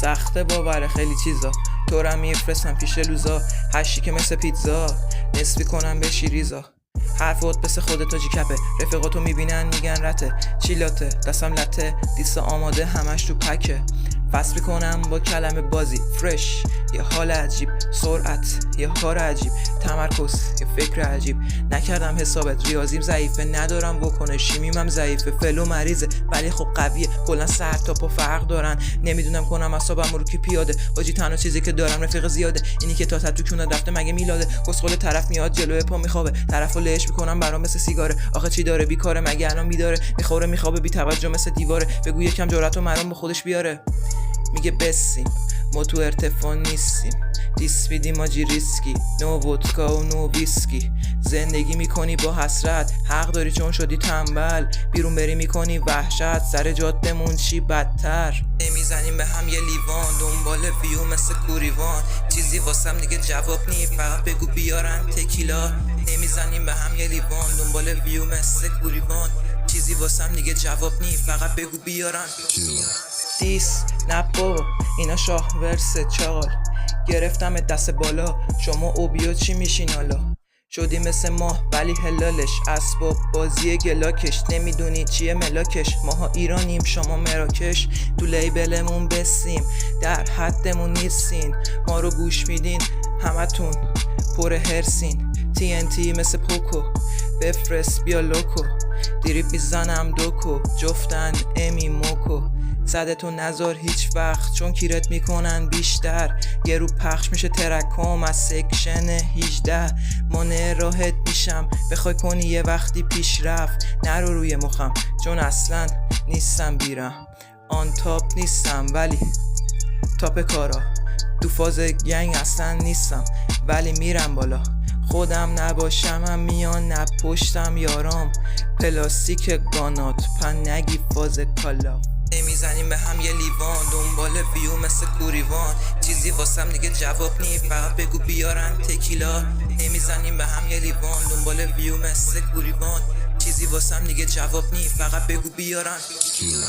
سخته باور خیلی چیزا تو را میفرستم پیش لوزا، هشی که مثل پیتزا نصفی کنم به شیریزا. حرفات بس خودتو جی کپه، رفیقاتو میبینن میگن رته چیلاته دستم لته دیسا آماده همش تو پکه. فصل میکنم با کلمه بازی فرش، یه حال عجیب سرعت یه کار عجیب تمرکز یه فکر عجیب. نکردم حسابت ریاضیم ضعیفه، ندارم بکنه شیمیمم ضعیفه، فلو مریضه ولی خب قویه، کلا سر تا پا فرق دارن. نمیدونم کنم اعصابم رو کی پیاده، حاجی تنها چیزی که دارم رفیق زیاده، اینی که تا تو کونه رفته مگه میلاده. کسخل طرف میاد جلوی پا میخوابه، طرفو لهش میکنم برام مثل سیگاره. آخه چی داره بیکاره مگه الان میداره، میخوره میخوابه بی توجه مثل دیواره. بگو یکم جرأت و مرام با خودش بیاره. میگه بسیم ما تو ارتفاع نیستیم، دیس میدیم آجی ریسکی، نو ودکا و نو ویسکی. زندگی میکنی با حسرت، حق داری چون شدی تنبل، بیرون بری میکنی وحشت، سر جات بمون چی بدتر. نمیزنیم به هم یه لیوان، دنبال ویو مثل کوریوان، چیزی واسم دیگه جواب نی، فقط بگو بیارن تکیلا. نمیزنیم به هم یه لیوان، دنبال ویو مثل کوریوان، چیزی واسم دیگه جواب نی، فقط بگو بیارن دیس. نه بابا اینا شاه ورسه چاقال، گرفتم دست بالا شما اوبیو چی میشین حالا. شدی مثل ماه ولی هلالش، اسباب بازی گلاکش، نمیدونی چیه ملاکش. ماها ایرانیم شما مراکش، تو لیبلمون بسیم در حدمون نیستین، ما رو گوش میدین همتون پر هرسین. TNT مثل پوکو بفرست بیا لوکو، دیری بیزنم دوکو جفتن امی موکو. صدتو نزار هیچ وقت چون کیرت میکنن بیشتر، یه رو پخش میشه ترکام از سکشن 18. مانع راحت میشم بخوای کنی یه وقتی پیشرفت، نرو روی مخم چون اصلا نیستم بیرم. آن تاپ نیستم ولی تاپ کارا، تو فاز گنگ اصلا نیستم ولی میرم بالا. خودم نباشم هم میان نپشتم یارام، پلاستیک گانات پن نگی فاز کالا. نمیزنیم به هم یه لیوان، دنبال ویو مثل کوریوان، چیزی واسم دیگه جواب نی، فقط بگو بیارن تکیلا. نمیزنیم به هم یه لیوان، دنبال ویو مثل کوریوان، چیزی واسم دیگه جواب نی، فقط بگو بیارن تکیلا.